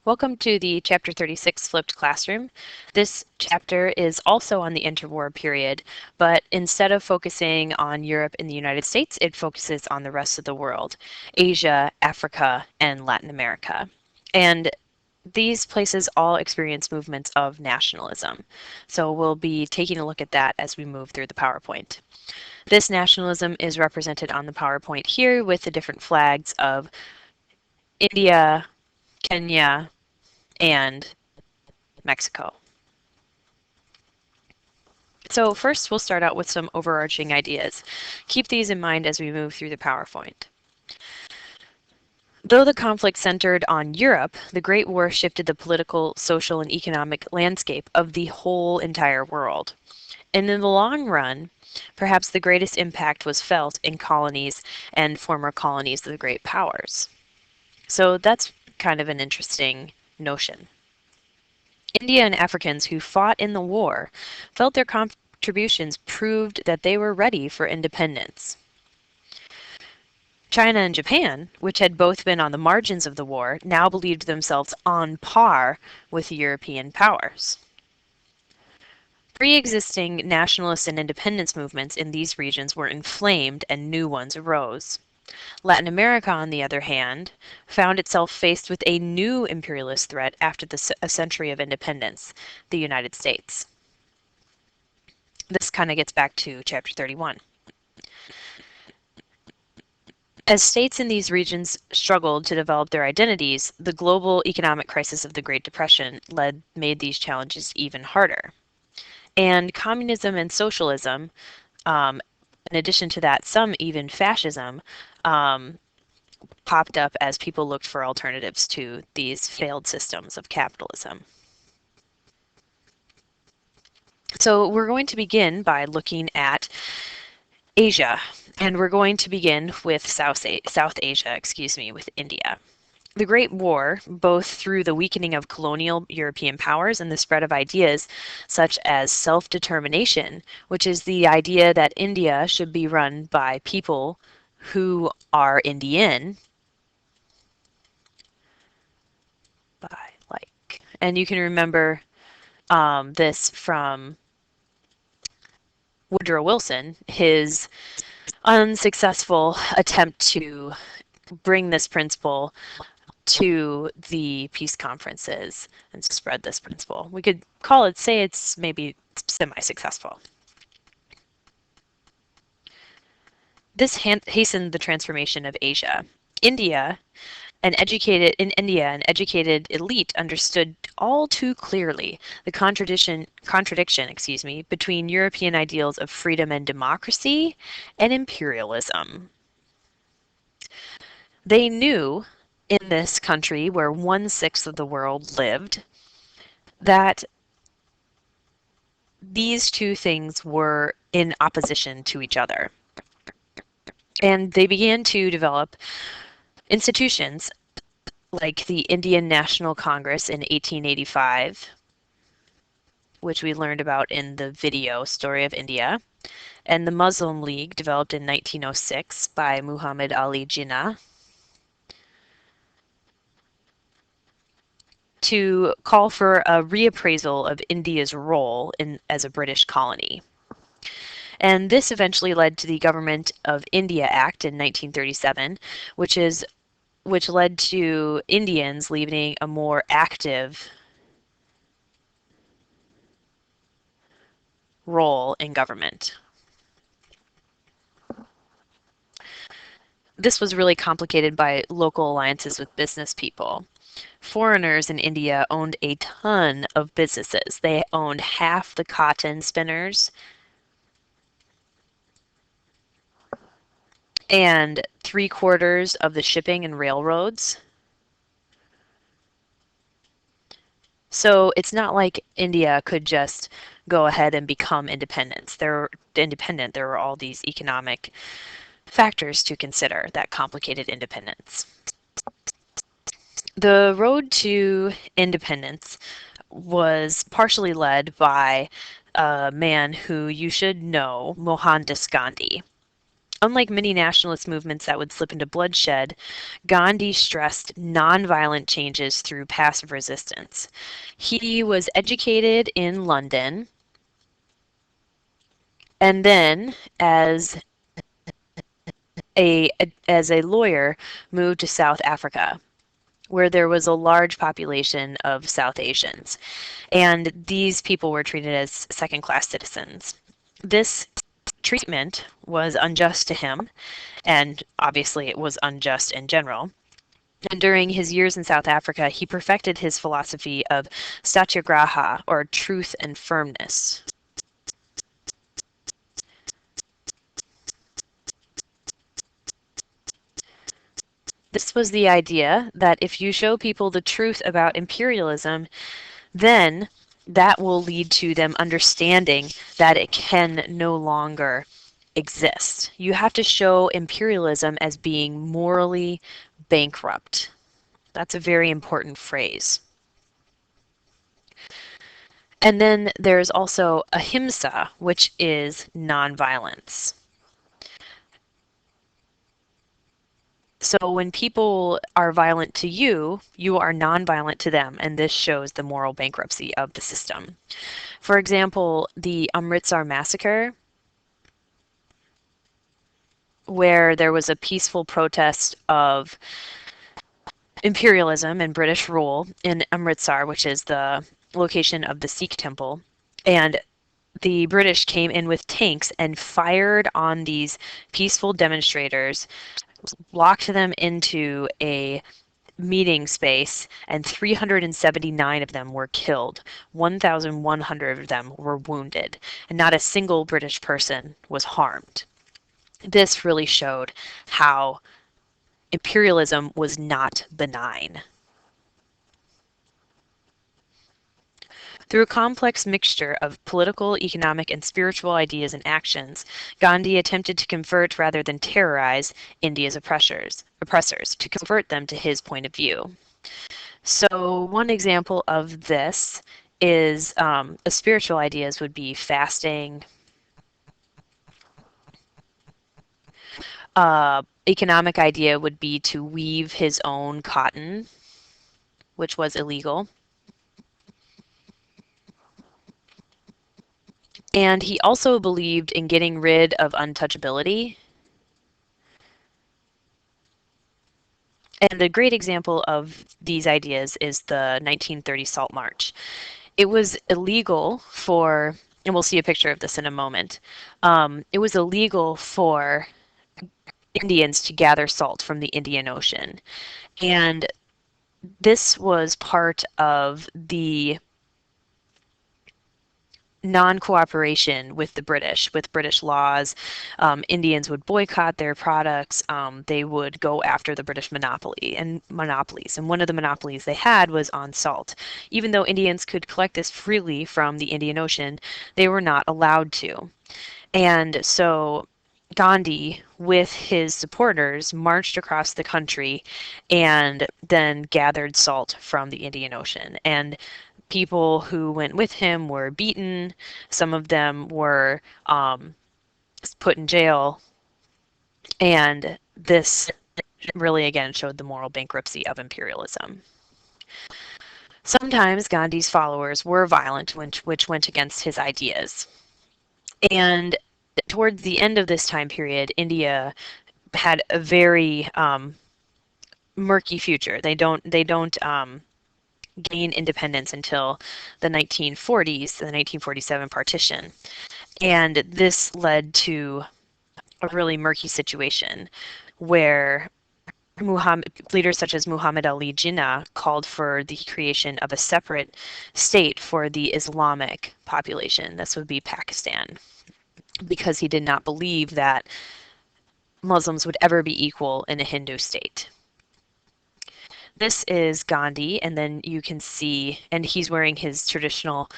Welcome to the Chapter 36 Flipped Classroom. This chapter is also on the interwar period, but instead of focusing on Europe and the United States, it focuses on the rest of the world, Asia, Africa, and Latin America. And these places all experience movements of nationalism. So we'll be taking a look at that as we move through the PowerPoint. This nationalism is represented on the PowerPoint here with the different flags of India, Kenya, and Mexico. So first we'll start out with some overarching ideas. Keep these in mind as we move through the PowerPoint. Though the conflict centered on Europe, the Great War shifted the political, social, and economic landscape of the whole entire world. And in the long run, perhaps the greatest impact was felt in colonies and former colonies of the great powers. So that's kind of an interesting notion. Indian Africans who fought in the war felt their contributions proved that they were ready for independence. China and Japan, which had both been on the margins of the war, now believed themselves on par with European powers. Pre-existing nationalist and independence movements in these regions were inflamed and new ones arose. Latin America, on the other hand, found itself faced with a new imperialist threat after a century of independence, the United States. This kind of gets back to Chapter 31. As states in these regions struggled to develop their identities, the global economic crisis of the Great Depression made these challenges even harder. And communism and socialism, in addition to that, some even fascism, popped up as people looked for alternatives to these failed systems of capitalism. So we're going to begin by looking at Asia, and we're going to begin with South Asia, with India. The Great War, both through the weakening of colonial European powers and the spread of ideas such as self-determination, which is the idea that India should be run by people who are Indian, and you can remember this from Woodrow Wilson, his unsuccessful attempt to bring this principle to the peace conferences and spread this principle. We could say it's maybe semi-successful. This hastened the transformation of Asia. An educated elite understood all too clearly the contradiction, between European ideals of freedom and democracy and imperialism. They knew in this country where 1/6 of the world lived that these two things were in opposition to each other. And they began to develop institutions like the Indian National Congress in 1885, which we learned about in the video Story of India, and the Muslim League developed in 1906 by Muhammad Ali Jinnah to call for a reappraisal of India's role as a British colony. And this eventually led to the Government of India Act in 1937, which led to Indians leading a more active role in government. This was really complicated by local alliances with business people. Foreigners in India owned a ton of businesses. They owned half the cotton spinners and 3/4 of the shipping and railroads. So it's not like India could just go ahead and become independent. There were all these economic factors to consider that complicated independence. The road to independence was partially led by a man who you should know, Mohandas Gandhi. Unlike many nationalist movements that would slip into bloodshed, Gandhi stressed nonviolent changes through passive resistance. He was educated in London and then a as a lawyer moved to South Africa, where there was a large population of South Asians, and these people were treated as second-class citizens. This treatment was unjust to him, and obviously it was unjust in general. And during his years in South Africa, he perfected his philosophy of satyagraha, or truth and firmness. This was the idea that if you show people the truth about imperialism, then that will lead to them understanding that it can no longer exist. You have to show imperialism as being morally bankrupt. That's a very important phrase. And then there's also ahimsa, which is nonviolence. So when people are violent to you, you are nonviolent to them, and this shows the moral bankruptcy of the system. For example, the Amritsar massacre, where there was a peaceful protest of imperialism and British rule in Amritsar, which is the location of the Sikh temple, and the British came in with tanks and fired on these peaceful demonstrators, locked them into a meeting space, and 379 of them were killed. 1,100 of them were wounded, and not a single British person was harmed. This really showed how imperialism was not benign. Through a complex mixture of political, economic, and spiritual ideas and actions, Gandhi attempted to convert rather than terrorize India's oppressors, to convert them to his point of view. So one example of this is spiritual ideas would be fasting. Economic idea would be to weave his own cotton, which was illegal. And he also believed in getting rid of untouchability. And a great example of these ideas is the 1930 Salt March. It was illegal for, and we'll see a picture of this in a moment, it was illegal for Indians to gather salt from the Indian Ocean. And this was part of the non-cooperation with the British, with British laws. Indians would boycott their products. They would go after the British monopolies. And one of the monopolies they had was on salt. Even though Indians could collect this freely from the Indian Ocean, they were not allowed to. And so Gandhi, with his supporters, marched across the country and then gathered salt from the Indian Ocean. And people who went with him were beaten. Some of them were put in jail. And this really, again, showed the moral bankruptcy of imperialism. Sometimes Gandhi's followers were violent, which went against his ideas. And towards the end of this time period, India had a very murky future. They don't gain independence until the 1940s, the 1947 partition. And this led to a really murky situation where leaders such as Muhammad Ali Jinnah called for the creation of a separate state for the Islamic population. This would be Pakistan, because he did not believe that Muslims would ever be equal in a Hindu state. This is Gandhi, and then you can see, and he's wearing his traditional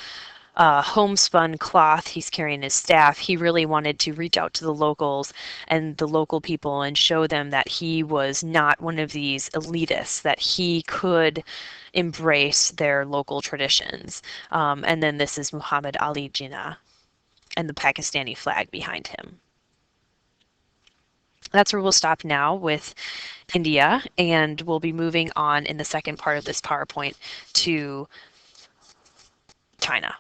homespun cloth. He's carrying his staff. He really wanted to reach out to the locals and the local people and show them that he was not one of these elitists, that he could embrace their local traditions. And then this is Muhammad Ali Jinnah and the Pakistani flag behind him. That's where we'll stop now with India, and we'll be moving on in the second part of this PowerPoint to China.